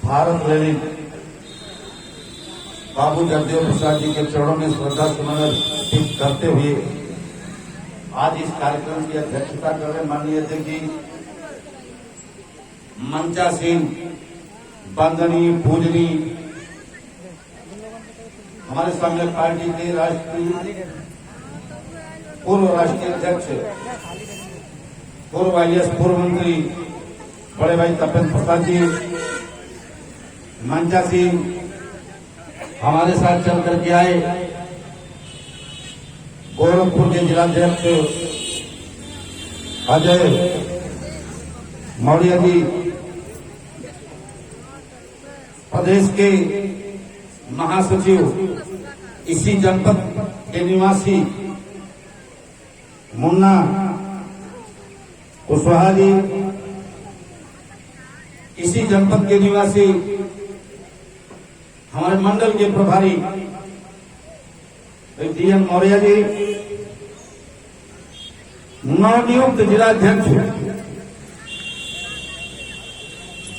Bharat rally बाबू जगदेव प्रसाद जी के चरणों में श्रद्धा सुमन अर्पित करते हुए आज इस कार्यक्रम की अध्यक्षता कर रहे माननीय अध्यक्ष मंचा सिंह बंदनी पूजनी हमारे सामने पार्टी के पूर्व राष्ट्रीय अध्यक्ष पूर्व IAS पूर्व मंत्री बड़े भाई तपेंद्र प्रसाद जी मंचा सिंह हमारे साथ चल करके आए, गोरखपुर के जिलाध्यक्ष अजय मौर्य जी, प्रदेश के महासचिव इसी जनपद के निवासी मुन्ना कुशवाहा जी, इसी जनपद के निवासी हमारे मंडल के प्रभारी DN मौर्य जी, नवनियुक्त जिलाध्यक्ष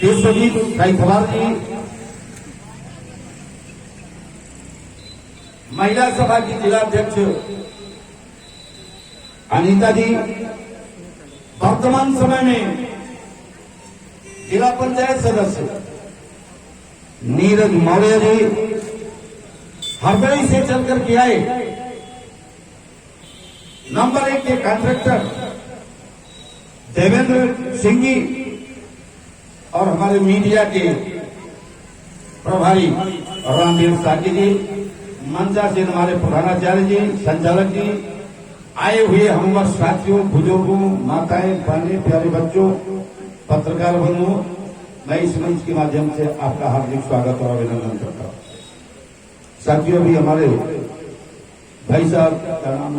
विश्वजीत गायकवाड़ जी, महिला सभा की जिलाध्यक्ष अनीता जी, वर्तमान समय में जिला पंचायत सदस्य नीरज मौर्य जी, हरदोई से चल करके आए, नंबर 1 के कॉन्ट्रैक्टर देवेंद्र सिंह जी और हमारे मीडिया के प्रभारी रामवीर साकी जी, मंचा से हमारे प्रधानाचार्य जी, संचालक जी, आए हुए हम साथियों, बुजुर्गों, माताएं, बहनें, प्यारे बच्चों, पत्रकार बंधुओं, मैं इस मंच के माध्यम से आपका हार्दिक स्वागत और अभिनंदन करता हूं। साथियों, भी हमारे भाई साहब का नाम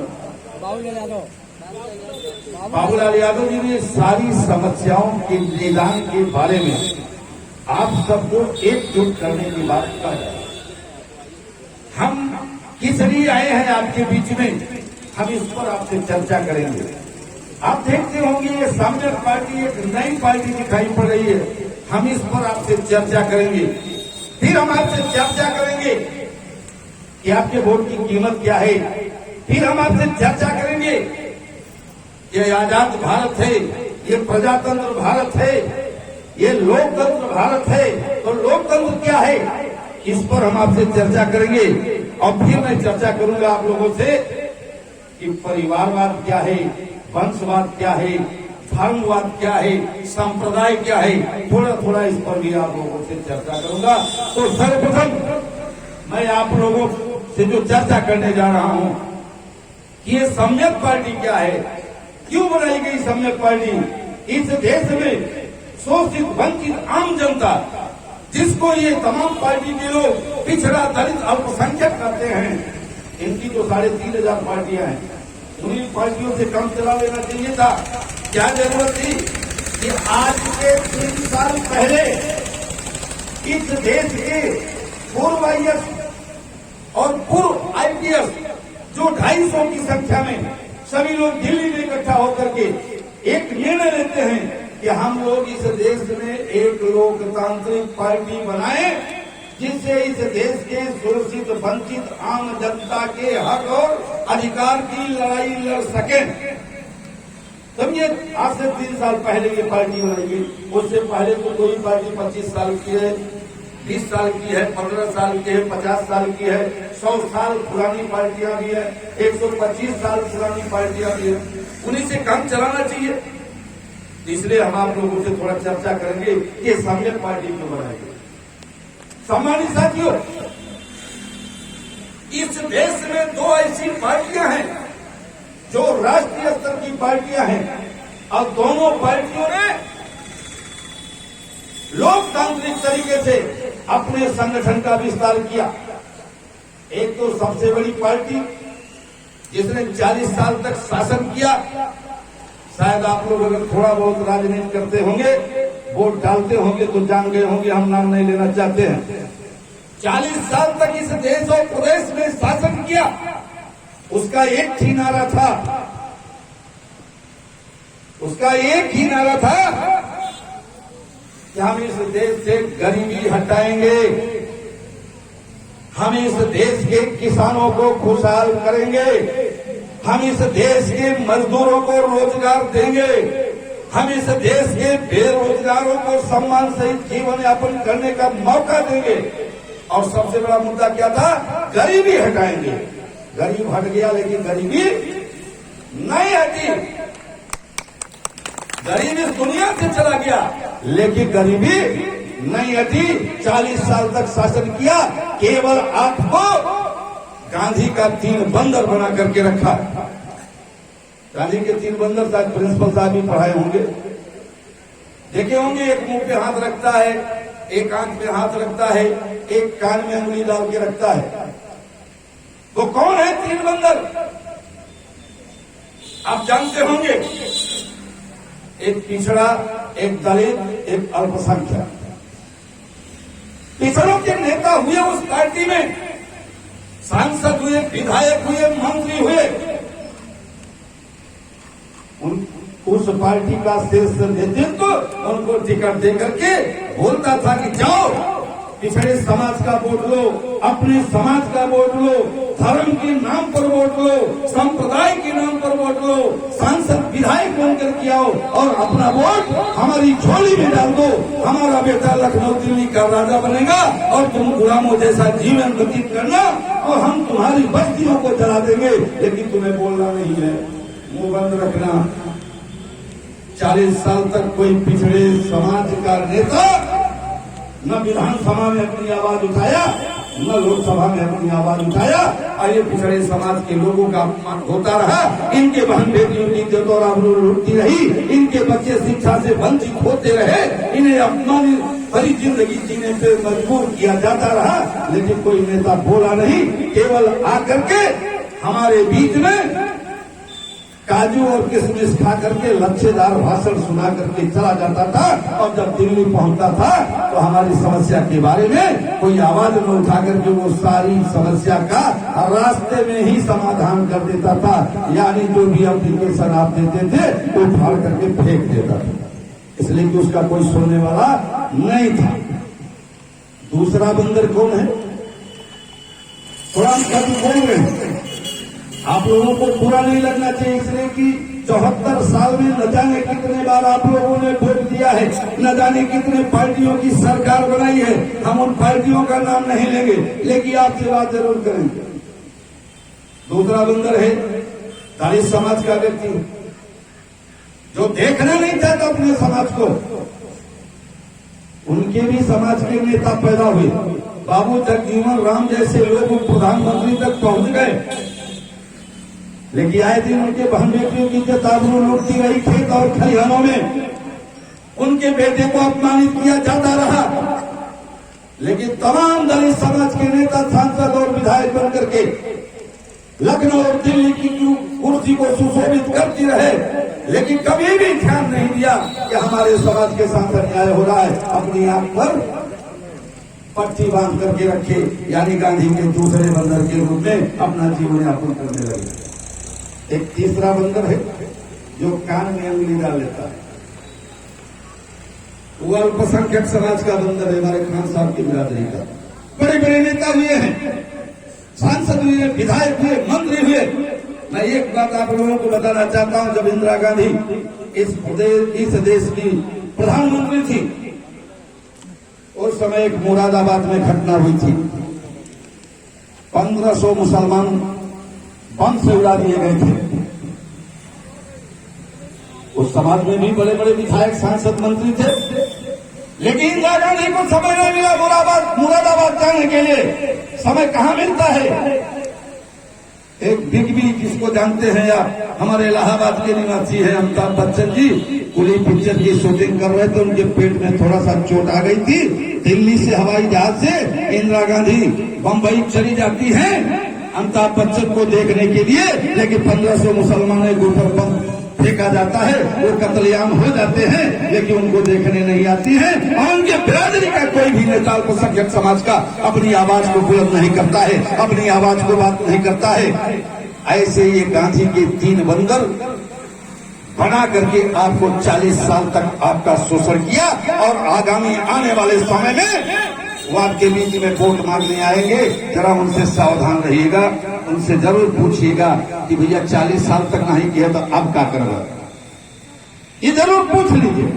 बाबूलाल यादव जी ने सारी समस्याओं के निदान के बारे में आप सबको एकजुट करने की बात कर रहे हैं। हम किस लिए आए हैं आपके बीच में, हम इस पर आपसे चर्चा करेंगे। आप देखते होंगे ये सामने पार्टी एक नई पार्टी दिखाई पड़ रही है, हम इस पर आपसे चर्चा करेंगे। फिर हम आपसे चर्चा करेंगे कि आपके वोट की कीमत क्या है। फिर हम आपसे चर्चा करेंगे ये आजाद भारत है, ये प्रजातंत्र भारत है, ये लोकतंत्र भारत है, तो लोकतंत्र क्या है, इस पर हम आपसे चर्चा करेंगे। और फिर मैं चर्चा करूंगा आप लोगों से कि परिवारवाद क्या है, वंशवाद क्या है, धर्मवाद क्या है, संप्रदाय क्या है, थोड़ा थोड़ा इस पर भी आप लोगों से चर्चा करूंगा। तो सर्वप्रथम मैं आप लोगों से जो चर्चा करने जा रहा हूं कि ये सम्यक पार्टी क्या है, क्यों बनाई गई सम्यक पार्टी। इस देश में शोषित वंचित आम जनता, जिसको ये तमाम पार्टी के लोग पिछड़ा दलित अल्पसंख्यक करते हैं, इनकी तो 3,500 पार्टियां हैं, उन्हीं पार्टियों से कम चला लेना चाहिए था। क्या जरूरत थी कि आज के 3 साल पहले इस देश के पूर्व IAS और पूर्व IPS जो 250 की संख्या में सभी लोग दिल्ली में इकट्ठा होकर के एक निर्णय लेते हैं कि हम लोग इस देश में एक लोकतांत्रिक पार्टी बनाएं, जिससे इस देश के शोषित वंचित आम जनता के हक और अधिकार की लड़ाई लड़ सकें। तब ये आज से 3 साल पहले ये पार्टी बनाई गई। उससे पहले तो कोई पार्टी 25 साल की है, 20 साल की है, 15 साल की है, 50 साल की है, 100 साल पुरानी पार्टियां भी है, 125 साल पुरानी पार्टियां भी है, उन्हीं से काम चलाना चाहिए। इसलिए हम आप लोगों से थोड़ा चर्चा करेंगे कि सम्यक पार्टी क्यों बनाई गई। सम्मानित साथियों, इस देश में 2 ऐसी पार्टियां हैं जो राष्ट्रीय स्तर की पार्टियां हैं, और दोनों पार्टियों ने लोकतांत्रिक तरीके से अपने संगठन का विस्तार किया। एक तो सबसे बड़ी पार्टी जिसने 40 साल तक शासन किया, शायद आप लोग अगर थोड़ा बहुत राजनीति करते होंगे, वोट डालते होंगे तो जान गए होंगे, हम नाम नहीं लेना चाहते हैं। 40 साल तक इस देश और प्रदेश में शासन किया, उसका एक ही नारा था, कि हम इस देश से गरीबी हटाएंगे, हम इस देश के किसानों को खुशहाल करेंगे, हम इस देश के मजदूरों को रोजगार देंगे, हम इस देश के बेरोजगारों को सम्मान सहित जीवन यापन करने का मौका देंगे। और सबसे बड़ा मुद्दा क्या था? गरीबी हटाएंगे। गरीब हट गया, लेकिन गरीबी नहीं हटी। गरीब इस दुनिया से चला गया, लेकिन गरीबी नहीं हटी। 40 साल तक शासन किया, केवल आपको गांधी का 3 बंदर बना करके रखा। गांधी के 3 बंदर शायद प्रिंसिपल साहब भी पढ़ाए होंगे, देखे होंगे। एक मुंह पे हाथ रखता है, एक आंख पे हाथ रखता है, एक कान में उंगली डाल के रखता है। वो कौन है 3 बंदर? आप जानते होंगे। एक पिछड़ा, एक दलित, एक अल्पसंख्यक। पिछड़ों के नेता हुए उस पार्टी में, सांसद हुए, विधायक हुए, मंत्री हुए। उस पार्टी का शीर्ष नेतृत्व उनको टिकट देकर के बोलता था कि जाओ पिछड़े समाज का वोट लो, अपने समाज का वोट लो, धर्म के नाम पर वोट लो, संप्रदाय के नाम पर वोट लो, सांसद विधायक बनकर के आओ और अपना वोट हमारी झोली में डाल दो। हमारा बेटा लखनऊ दिल्ली का राजा बनेगा और तुम गुलामों जैसा जीवन व्यतीत करना, और हम तुम्हारी बस्तियों को जला देंगे, लेकिन तुम्हें बोलना नहीं है, मुंह बंद रखना। 40 साल तक कोई पिछड़े समाज का नेता न विधानसभा में अपनी आवाज उठाया, न लोकसभा में अपनी आवाज उठाया। और ये पिछड़े समाज के लोगों का अपमान होता रहा। इनके बहन बेटियों की इज्जत और आबरू लूटती रही, इनके बच्चे शिक्षा से वंचित होते रहे, इन्हें अपमानित भरी जिंदगी जीने पे मजबूर किया जाता रहा, लेकिन कोई नेता बोला नहीं। केवल आकर के हमारे बीच में काजू और किशमिश खा करके लच्छेदार भाषण सुना करके चला जाता था, और जब दिल्ली पहुंचता था तो हमारी समस्या के बारे में कोई आवाज न उठा करके वो सारी समस्या का रास्ते में ही समाधान कर देता था। यानी जो भी एप्लीकेशन आप देते थे वो फाड़ करके फेंक देता था, इसलिए कि उसका कोई सुनने वाला नहीं था। दूसरा बंदर कौन है? थोड़ा हम कभी बोल रहे हैं, आप लोगों को बुरा नहीं लगना चाहिए, इसलिए कि 74 साल में न जाने कितने बार आप लोगों ने वोट दिया है, न जाने कितने पार्टियों की सरकार बनाई है। हम उन पार्टियों का नाम नहीं लेंगे, लेकिन आपसे बात जरूर करेंगे। दूसरा बंदर है दलित समाज का व्यक्ति, जो देखना नहीं चाहता अपने समाज को। उनके भी समाज के नेता पैदा हुए। बाबू जगजीवन राम जैसे लोग प्रधानमंत्री तक पहुंच गए, लेकिन आए दिन उनके बहन बेटियों की इज्जत आबरू लूटती रही। खेत और खलिहानों में उनके बेटे को अपमानित किया जाता रहा, लेकिन तमाम दलित समाज के नेता, सांसद और विधायक बनकर के लखनऊ और दिल्ली की कुर्सी को सुशोभित करती रहे, लेकिन कभी भी ध्यान नहीं दिया कि हमारे समाज के साथ अन्याय हो रहा है। अपनी आंख पर पट्टी बांध करके रखे, यानी गांधी के दूसरे बंदर के रूप में अपना जीवन यापन करने लगे। एक तीसरा बंदर है जो कान में उंगली डाल लेता है, वो अल्पसंख्यक समाज का बंदर है। हमारे खान साहब की बिरादरी का बड़े बड़े नेता हुए हैं, सांसद हुए, विधायक हुए, मंत्री हुए। मैं एक बात आप लोगों को बताना चाहता हूं, जब इंदिरा गांधी इस देश की प्रधानमंत्री थी, उस समय एक मुरादाबाद में घटना हुई थी। 1500 मुसलमान बम से उड़ा दिए गए थे। उस समाज में भी बड़े बड़े विधायक, सांसद, मंत्री थे, लेकिन इंदिरा गांधी को समय नहीं मिला मुरादाबाद जाने के लिए। समय कहां मिलता है? एक बिग बी जिसको जानते हैं आप, हमारे इलाहाबाद के निवासी हैं अमिताभ बच्चन जी, कुली पिक्चर की शूटिंग कर रहे थे, उनके पेट में थोड़ा सा चोट आ गई थी। दिल्ली से हवाई जहाज से इंदिरा गांधी बंबई चली जाती हैं अमिताभ बच्चन को देखने के लिए, लेकिन 1500 मुसलमानों के ऊपर बम फेंका जाता है, वो कत्लेआम हो जाते हैं, लेकिन उनको देखने नहीं आती है। और उनके बिरादरी का कोई भी नेता अल्पसंख्यक समाज का अपनी आवाज को बुलंद नहीं करता है, अपनी आवाज को बात नहीं करता है। ऐसे ये गांधी के 3 बंदर बना करके आपको 40 साल तक आपका शोषण किया, और आगामी आने वाले समय में वो आपके बीच में वोट मांगने आएंगे। जरा उनसे सावधान रहिएगा, उनसे जरूर पूछिएगा कि भैया 40 साल तक नहीं किया तो अब क्या करना, ये जरूर पूछ लीजिए।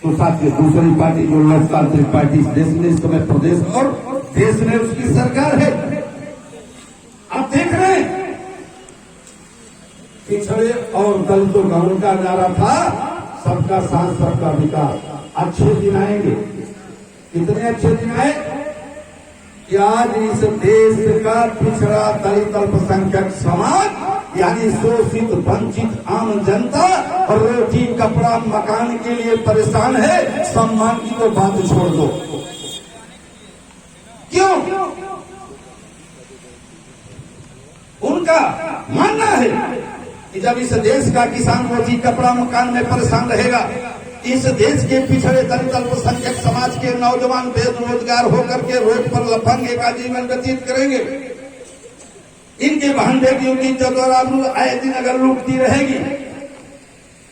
तो साथियों, दूसरी पार्टी जो लोकतांत्रिक पार्टी इस देश में, इस समय प्रदेश और देश में उसकी सरकार है। आप देख रहे हैं पिछड़े और दलितों का उनका नारा था सबका साथ सबका विकास। अच्छे दिन आएंगे, कितने अच्छे दिन आए कि आज इस देश का पिछड़ा दलित अल्पसंख्यक समाज यानी शोषित वंचित आम जनता और रोटी कपड़ा मकान के लिए परेशान है। सम्मान की तो बात छोड़ दो, क्यों? उनका मानना है कि जब इस देश का किसान रोटी कपड़ा मकान में परेशान रहेगा, इस देश के पिछड़े दलित अल्पसंख्यक समाज के नौजवान बेरोजगार होकर के रोड पर लफंगे का जीवन व्यतीत करेंगे, इनके बहन बेटियों की जरूर आए दिन अगर लूटती रहेगी,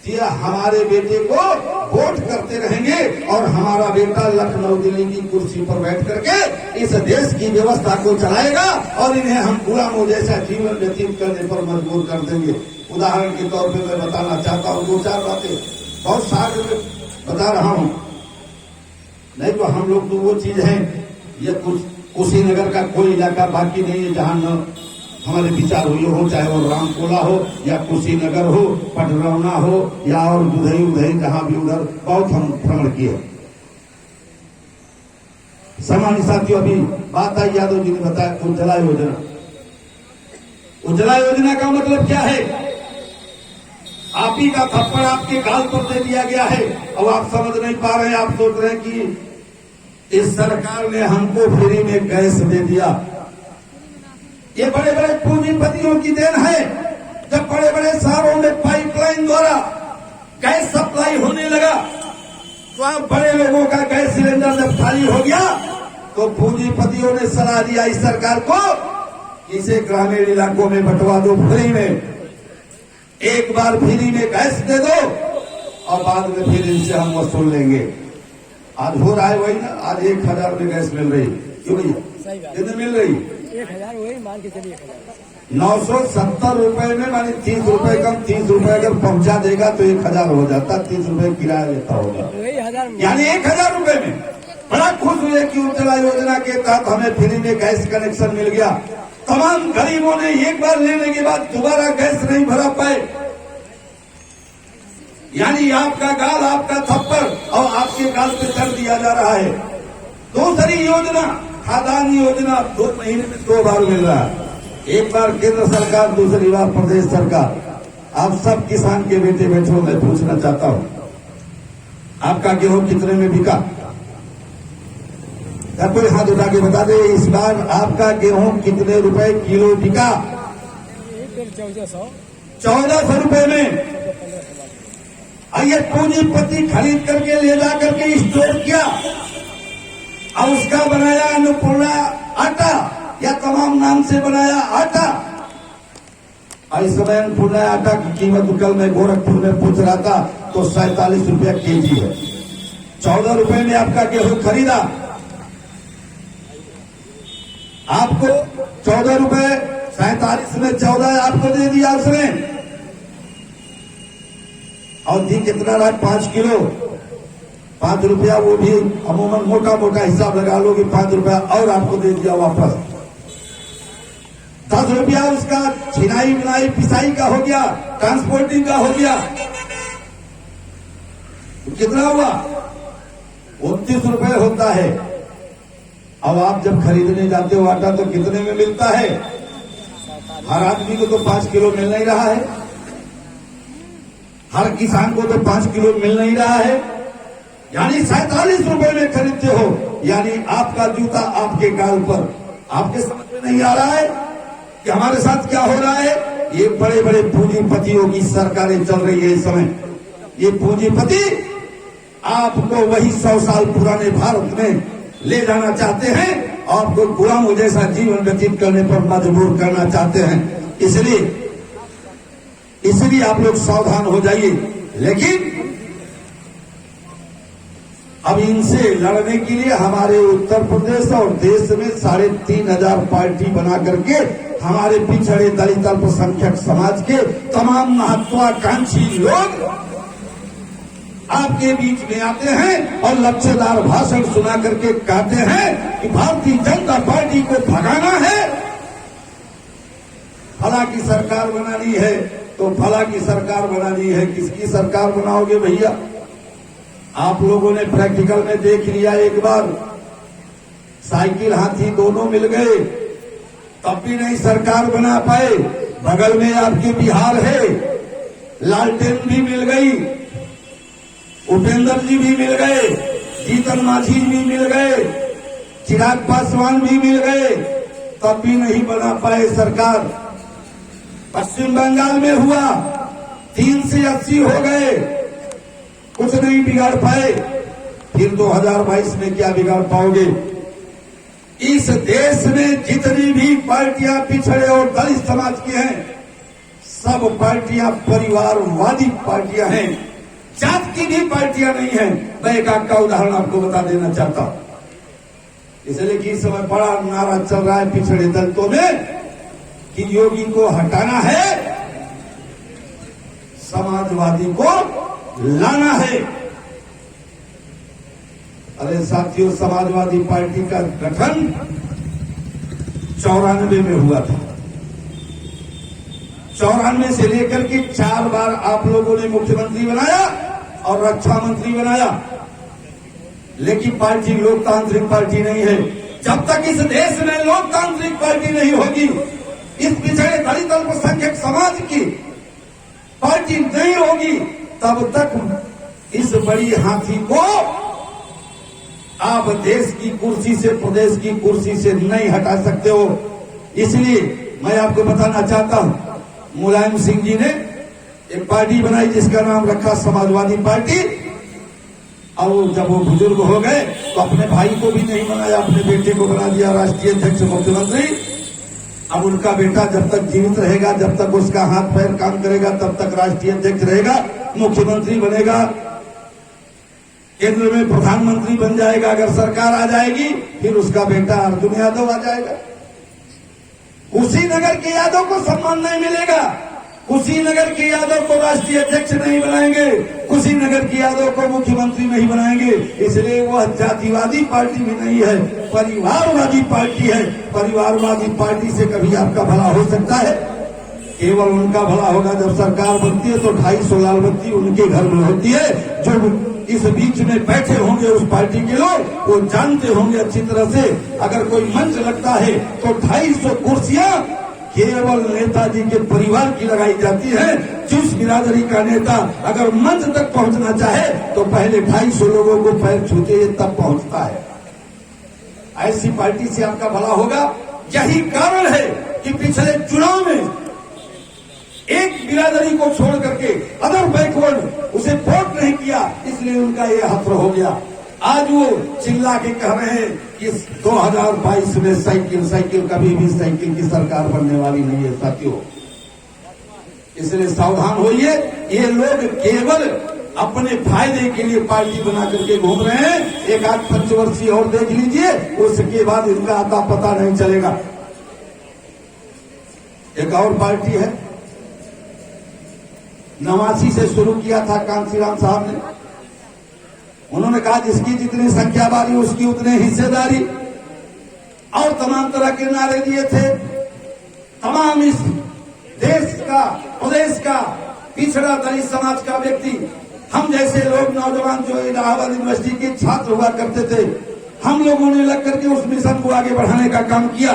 तो हमारे बेटे को वोट करते रहेंगे और हमारा बेटा लखनऊ दिल्ली की कुर्सी पर बैठ करके इस देश की व्यवस्था को चलाएगा और इन्हें हम गुलामों जैसा जीवन व्यतीत करने पर मजबूर कर देंगे। उदाहरण के तौर पे मैं बताना चाहता हूँ 2-4 बातें, बहुत सारे बता रहा हूँ, नहीं तो हम लोग तो वो चीज है, ये कुशीनगर का कोई इलाका बाकी नहीं है जहां न हमारे विचार हुए हो, चाहे वो रामकोला हो या कुशीनगर हो, पटरौना हो या और दुधई जहां भी उधर बहुत हम भ्रमण किए। सामान्य साथियों, अभी बात आई यादव जी ने बताया उज्ज्वला योजना। उज्ज्वला योजना का मतलब क्या है? आप ही का थप्पड़ आपके गाल पर दे दिया गया है। अब आप समझ नहीं पा रहे हैं, आप सोच रहे हैं कि इस सरकार ने हमको फ्री में गैस दे दिया। ये बड़े बड़े पूंजीपतियों की देन है। जब बड़े बड़े शहरों में पाइपलाइन द्वारा गैस सप्लाई होने लगा, तो अब बड़े लोगों का गैस सिलेंडर जब खाली हो गया, तो पूंजीपतियों ने सलाह दिया इस सरकार को, इसे ग्रामीण इलाकों में बंटवा दो फ्री में। एक बार फ्री में गैस दे दो और बाद में फिर इनसे हम वसूल लेंगे। आज हो रहा है वही ना, आज 1000 में गैस मिल रही, क्यों भैया कितने मिल रही? 1000 वही मान के चलिए 970 रुपए में, मानी 30 रुपए कम, 30 रुपए अगर पहुंचा देगा तो 1000 हो जाता, 30 रुपए किराया लेता होगा, यानी 1000 रुपए में। बड़ा खुश हुए कि उज्ज्वला योजना के तहत हमें फ्री में गैस कनेक्शन मिल गया। तमाम गरीबों ने एक बार लेने के बाद दोबारा गैस नहीं भरा पाए, यानी आपका गाल, आपका थप्पड़ और आपके गाल पे कर दिया जा रहा है। दूसरी योजना खाद्यान्न योजना 2 महीने में 2 बार मिल रहा है, एक बार केंद्र सरकार, दूसरी बार प्रदेश सरकार। आप सब किसान के बेटे बैठो, मैं पूछना चाहता हूं, आपका गेहूं कितने में बिका? क्या कोई हाथ उठा के बता दे, इस बार आपका गेहूं कितने रुपए किलो बिका? 1400 रुपए में। ये पूंजीपति खरीद करके ले जा करके स्टोर किया और उसका बनाया अन्नपूर्णा आटा या तमाम नाम से बनाया आटा। इस समय अन्नपूर्णा आटा की कीमत कल मैं गोरखपुर में पूछ रहा था तो 47 रुपया केजी है। 14 रुपए में आपका गेहूं खरीदा, आपको 14 रुपए, 47 में 14 आपको दे दिया उसने। और दी कितना रहा? 5 किलो, 5 रुपया, वो भी अमूमन मोटा मोटा हिसाब लगा लो कि 5 रुपया और आपको दे दिया वापस। 10 रुपया उसका छिनाई बिनाई पिसाई का हो गया, ट्रांसपोर्टिंग का हो गया, तो कितना हुआ? 29 रुपए होता है। अब आप जब खरीदने जाते हो आटा तो कितने में मिलता है? हर आदमी को तो 5 किलो मिल नहीं रहा है, हर किसान को तो 5 किलो मिल नहीं रहा है, यानी 47 रुपए में खरीदते हो। यानी आपका जूता आपके गाल पर। आपके समझ में नहीं आ रहा है कि हमारे साथ क्या हो रहा है? ये बड़े बड़े पूंजीपतियों की सरकारें चल रही है इस समय। ये पूंजीपति आपको वही 100 साल पुराने भारत में ले जाना चाहते हैं, आपको गुलामों जैसा जीवन व्यतीत करने पर मजबूर करना चाहते हैं। इसलिए इसलिए आप लोग सावधान हो जाइए। लेकिन अब इनसे लड़ने के लिए हमारे उत्तर प्रदेश और देश में 3,500 पार्टी बना करके हमारे पिछड़े दलित अल्पसंख्यक समाज के तमाम महत्वाकांक्षी लोग आपके बीच में आते हैं और लच्छेदार भाषण सुना करके कहते हैं कि भारतीय जनता पार्टी को भगाना है, फला की सरकार बनानी है। तो फला की सरकार बनानी है, किसकी सरकार बनाओगे भैया? आप लोगों ने प्रैक्टिकल में देख लिया एक बार, साइकिल हाथी दोनों मिल गए, तब भी नहीं सरकार बना पाए। बगल में आपके बिहार है, लालटेन भी मिल गई, उपेंद्र जी भी मिल गए, जीतन मांझी भी मिल गए, चिराग पासवान भी मिल गए, तब भी नहीं बना पाए सरकार। पश्चिम बंगाल में हुआ, 3 से 80 हो गए, कुछ नहीं बिगाड़ पाए। फिर 2022 में क्या बिगाड़ पाओगे? इस देश में जितनी भी पार्टियां पिछड़े और दलित समाज की हैं, सब पार्टियां परिवारवादी पार्टियां हैं, जात की भी पार्टियां नहीं हैं। मैं एक आध का उदाहरण आपको बता देना चाहता हूं। इसलिए कि इस समय बड़ा नारा चल रहा है पिछड़े दलितों में कि योगी को हटाना है, समाजवादी को लाना है। अरे साथियों, समाजवादी पार्टी का गठन 94 में हुआ था। 94 से लेकर के 4 बार आप लोगों ने मुख्यमंत्री बनाया और रक्षा मंत्री बनाया, लेकिन पार्टी लोकतांत्रिक पार्टी नहीं है। जब तक इस देश में लोकतांत्रिक पार्टी नहीं होगी, इस पिछड़े दलित अल्पसंख्यक समाज की पार्टी नहीं होगी, तब तक इस बड़ी हाथी को आप देश की कुर्सी से, प्रदेश की कुर्सी से नहीं हटा सकते हो। इसलिए मैं आपको बताना चाहता हूं, मुलायम सिंह जी ने एक पार्टी बनाई जिसका नाम रखा समाजवादी पार्टी, और जब वो बुजुर्ग हो गए तो अपने भाई को भी नहीं बनाया, अपने बेटे को बना दिया राष्ट्रीय अध्यक्ष मुख्यमंत्री। अब उनका बेटा जब तक जीवित रहेगा, जब तक उसका हाथ पैर काम करेगा, तब तक राष्ट्रीय अध्यक्ष रहेगा, मुख्यमंत्री बनेगा, केंद्र में प्रधानमंत्री बन जाएगा। अगर सरकार आ जाएगी फिर उसका बेटा अर्जुन यादव आ जाएगा। कुशीनगर के यादव को सम्मान नहीं मिलेगा, कुशीनगर के यादव को राष्ट्रीय अध्यक्ष नहीं बनाएंगे, कुशीनगर के यादव को मुख्यमंत्री नहीं बनाएंगे। इसलिए वह जातिवादी पार्टी भी नहीं है, परिवारवादी पार्टी है। परिवारवादी पार्टी से कभी आपका भला हो सकता है? केवल उनका भला होगा जब सरकार बनती है तो 250 लाल बत्ती उनके घर में होती है। जो इस बीच में बैठे होंगे उस पार्टी के लोग, वो जानते होंगे अच्छी तरह से, अगर कोई मंच लगता है तो 250 कुर्सियां केवल नेताजी के परिवार की लगाई जाती है। जिस बिरादरी का नेता अगर मंच तक पहुंचना चाहे तो पहले 250 लोगों को पैर छूते तब पहुंचता है। ऐसी पार्टी से आपका भला होगा। यही कारण है कि पिछले चुनाव में एक बिरादरी को छोड़ करके अदर बैकवर्ड उसे वोट नहीं किया, इसलिए उनका ये हथर हो गया। आज वो चिल्ला के कह रहे हैं कि 2022 में साइकिल कभी भी साइकिल की सरकार बनने वाली नहीं है साथियों। इसलिए सावधान होइए। ये लोग केवल अपने फायदे के लिए पार्टी बना करके घूम रहे हैं। एक आध पंचवर्षीय और देख लीजिए, उसके बाद इनका आता पता नहीं चलेगा। एक और पार्टी है, 89 से शुरू किया था कांशीराम साहब ने। उन्होंने कहा जिसकी जितनी संख्या बारी उसकी उतनी हिस्सेदारी, और तमाम तरह के नारे दिए थे। तमाम इस देश का, प्रदेश का पिछड़ा दलित समाज का व्यक्ति, हम जैसे लोग नौजवान जो इलाहाबाद यूनिवर्सिटी के छात्र हुआ करते थे, हम लोगों ने लग करके उस मिशन को आगे बढ़ाने का काम किया।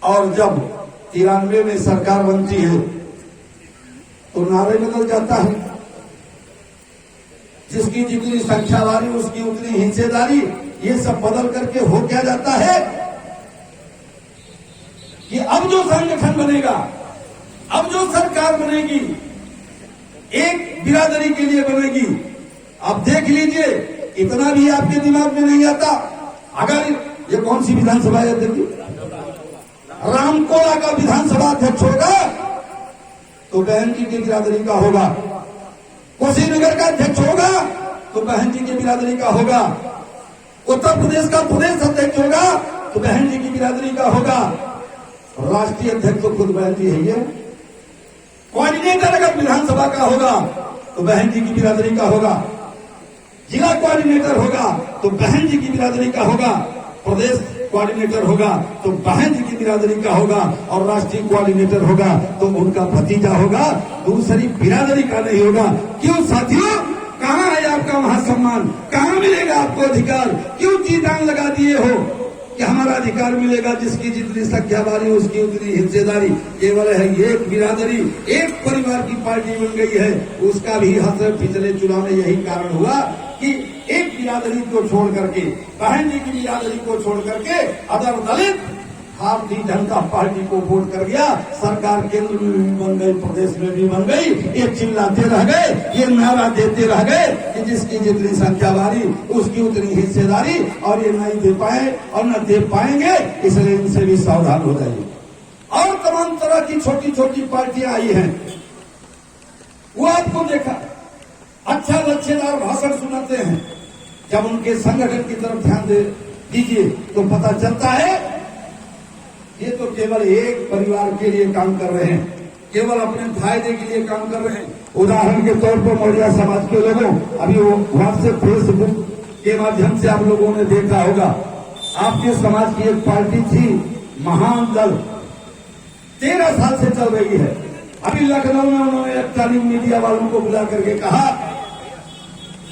और जब 93 में सरकार बनती है तो नारे बदल जाता है। जिसकी जितनी संख्या वाली उसकी उतनी हिस्सेदारी, ये सब बदल करके हो क्या जाता है कि अब जो संगठन बनेगा, अब जो सरकार बनेगी, एक बिरादरी के लिए बनेगी। आप देख लीजिए, इतना भी आपके दिमाग में नहीं आता। अगर ये कौन सी विधानसभा है, देखिए रामकोला का विधानसभा अध्यक्ष होगा तो बहन जी की बिरादरी का होगा। कुशीनगर का अध्यक्ष होगा तो बहन जी की बिरादरी का होगा। उत्तर प्रदेश का प्रदेश अध्यक्ष होगा तो बहन जी की बिरादरी का होगा। राष्ट्रीय अध्यक्ष तो खुद बहन जी है। कोऑर्डिनेटर अगर विधानसभा का होगा तो बहन जी की बिरादरी का होगा। जिला कोऑर्डिनेटर होगा तो बहन जी की बिरादरी का होगा। प्रदेश कोऑर्डिनेटर होगा तो बहन जी की बिरादरी का होगा। और राष्ट्रीय कोऑर्डिनेटर होगा तो उनका भतीजा होगा, दूसरी बिरादरी का नहीं होगा। क्यों साथियों, कहां है आपका वहां सम्मान? कहां मिलेगा आपको अधिकार? क्यों जीतान लगा दिए हो कि हमारा अधिकार मिलेगा? जिसकी जितनी संख्या वाली उसकी उतनी हिस्सेदारी। केवल है एक बिरादरी, एक परिवार की पार्टी बन गई है। उसका भी हसर पिछले चुनाव में यही कारण हुआ कि एक बिरादरी को छोड़ करके, बहन जी की बिरादरी को छोड़ करके अदर दलित भारतीय जनता पार्टी को वोट कर गया। सरकार केंद्र में भी बन गई, प्रदेश में भी बन गई। ये चिल्लाते रह गए, ये नारा देते रह गए कि जिसकी जितनी संख्या वाली उसकी उतनी हिस्सेदारी, और ये नहीं दे पाए और न दे पाएंगे, इसलिए इनसे भी सावधान हो जाइए। और तमाम तरह की छोटी छोटी पार्टियां आई हैं, वो आपको देखा अच्छा लच्छेदार भाषण सुनाते हैं। जब उनके संगठन की तरफ ध्यान दीजिए तो पता चलता है ये तो केवल एक परिवार के लिए काम कर रहे हैं, केवल अपने फायदे के लिए काम कर रहे हैं। उदाहरण के तौर पर मौर्य समाज के लोगों, अभी वो व्हाट्सएप फेसबुक के माध्यम से आप लोगों ने देखा होगा, आपके समाज की एक पार्टी थी महान दल, 13 साल से चल रही है। अभी लखनऊ में उन्होंने इलेक्ट्रॉनिक मीडिया वालों को बुला करके कहा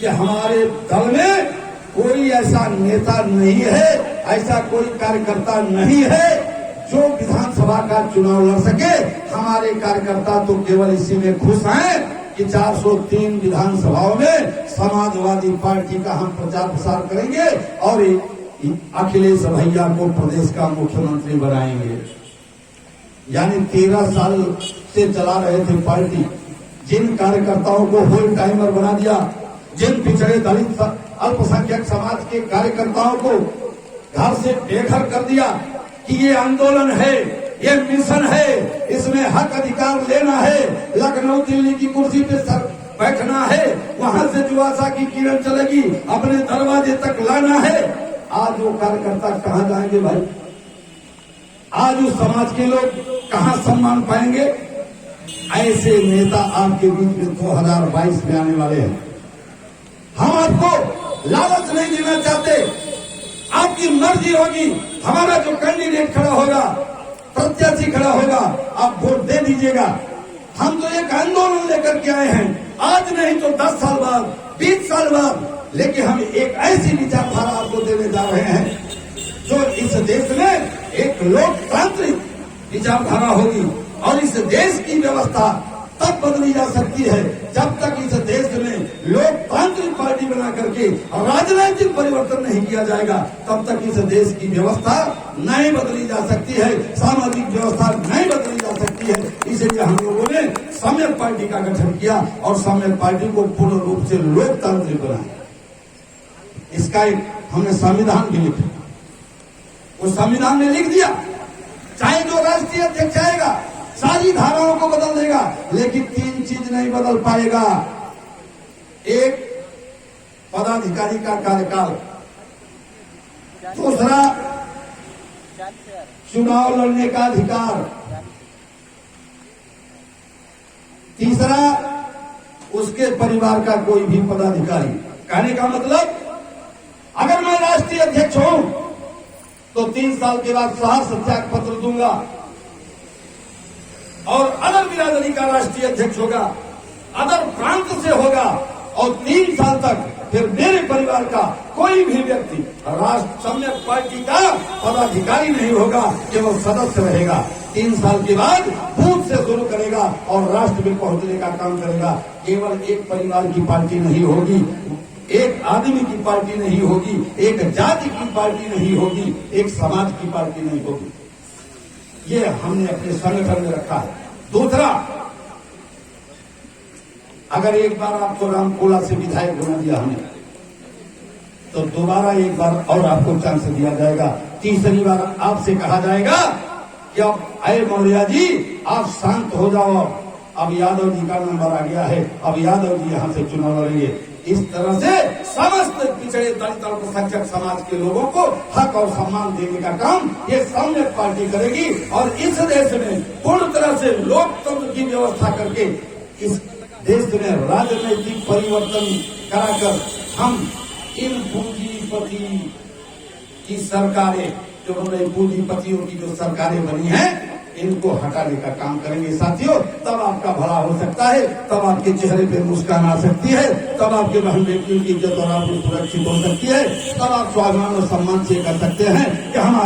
कि हमारे दल में कोई ऐसा नेता नहीं है, ऐसा कोई कार्यकर्ता नहीं है जो विधानसभा का चुनाव लड़ सके। हमारे कार्यकर्ता तो केवल इसी में खुश हैं कि 403 विधानसभाओं में समाजवादी पार्टी का हम प्रचार प्रसार करेंगे और अखिलेश भैया को प्रदेश का मुख्यमंत्री बनाएंगे। यानी 13 साल से चला रहे थे पार्टी, जिन कार्यकर्ताओं को होल टाइमर बना दिया, जिन पिछड़े दलित अल्पसंख्यक समाज के कार्यकर्ताओं को घर से बेघर कर दिया कि ये आंदोलन है, ये मिशन है, इसमें हक अधिकार लेना है, लखनऊ दिल्ली की कुर्सी पे सर बैठना है, वहां से जुआसा की किरण चलेगी, अपने दरवाजे तक लाना है। आज वो कार्यकर्ता कहां जाएंगे भाई? आज उस समाज के लोग कहां सम्मान पाएंगे? ऐसे नेता आपके बीच में 2022 में आने वाले हैं। हम आपको लालच नहीं देना चाहते, आपकी मर्जी होगी। हमारा जो कैंडिडेट खड़ा होगा, प्रत्याशी खड़ा होगा, आप वोट दे दीजिएगा। हम तो एक आंदोलन लेकर के आए हैं, आज नहीं तो 10 साल बाद, 20 साल बाद, लेकिन हम एक ऐसी विचारधारा आपको देने जा रहे हैं जो इस देश में एक लोकतांत्रिक विचारधारा होगी। और इस देश की व्यवस्था तब बदली जा सकती है जब तक इस देश में लोकतांत्रिक पार्टी बना करके राजनीतिक परिवर्तन नहीं किया जाएगा, तब तक इस देश की व्यवस्था नहीं बदली जा सकती है, सामाजिक व्यवस्था नहीं बदली जा सकती है। इसलिए हम लोगों ने सम्यक पार्टी का गठन किया और सम्यक पार्टी को पूर्ण रूप से लोकतांत्रिक बनाया। इसका एक हमने संविधान भी लिखा, उस संविधान में लिख दिया चाहे जो राष्ट्रीय अध्यक्ष आएगा सारी धाराओं को बदल देगा, लेकिन 3 चीज नहीं बदल पाएगा। एक, पदाधिकारी का कार्यकाल, दूसरा चुनाव लड़ने का अधिकार, तीसरा उसके परिवार का कोई भी पदाधिकारी। कहने का मतलब, अगर मैं राष्ट्रीय अध्यक्ष हूं तो 3 साल के बाद सहर्ष त्याग पत्र दूंगा, और अदर बिरादरी का राष्ट्रीय अध्यक्ष होगा, अदर प्रांत से होगा, और 3 साल तक फिर मेरे परिवार का कोई भी व्यक्ति राष्ट्र सम्यक पार्टी का पदाधिकारी नहीं होगा, केवल सदस्य रहेगा। 3 साल के बाद बूथ से शुरू करेगा और राष्ट्र में पहुंचने का काम करेगा। केवल एक परिवार की पार्टी नहीं होगी, एक आदमी की पार्टी नहीं होगी, एक जाति की पार्टी नहीं होगी, एक समाज की पार्टी नहीं होगी। ये हमने अपने संगठन में रखा है। दूसरा, अगर एक बार आपको रामकोला से विधायक बना दिया हमने, तो दोबारा एक बार और आपको चांस दिया जाएगा। तीसरी बार आपसे कहा जाएगा कि अब अय मौर्य जी आप शांत हो जाओ, अब यादव जी का नंबर आ गया है, अब यादव जी यहाँ से चुनाव लड़ेंगे। इस तरह से समस्त पिछड़े दलित अल्पसंख्यक समाज के लोगों को हक और सम्मान देने का काम ये सम्यक पार्टी करेगी और इस देश में पूर्ण तरह से लोकतंत्र की व्यवस्था करके इस देश में राजनीतिक परिवर्तन कराकर हम इन पूंजीपति की सरकारें, जो नई पूंजीपतियों की जो सरकारें बनी हैं, इनको हटाने का काम करेंगे साथियों। तब आपका भला हो सकता है, तब आपके चेहरे पे मुस्कान आ सकती है, तब आपके बहन बेटियों की इज्जत और आपको सुरक्षित हो सकती है, तब आप स्वाभिमान और सम्मान से कर सकते हैं कि हम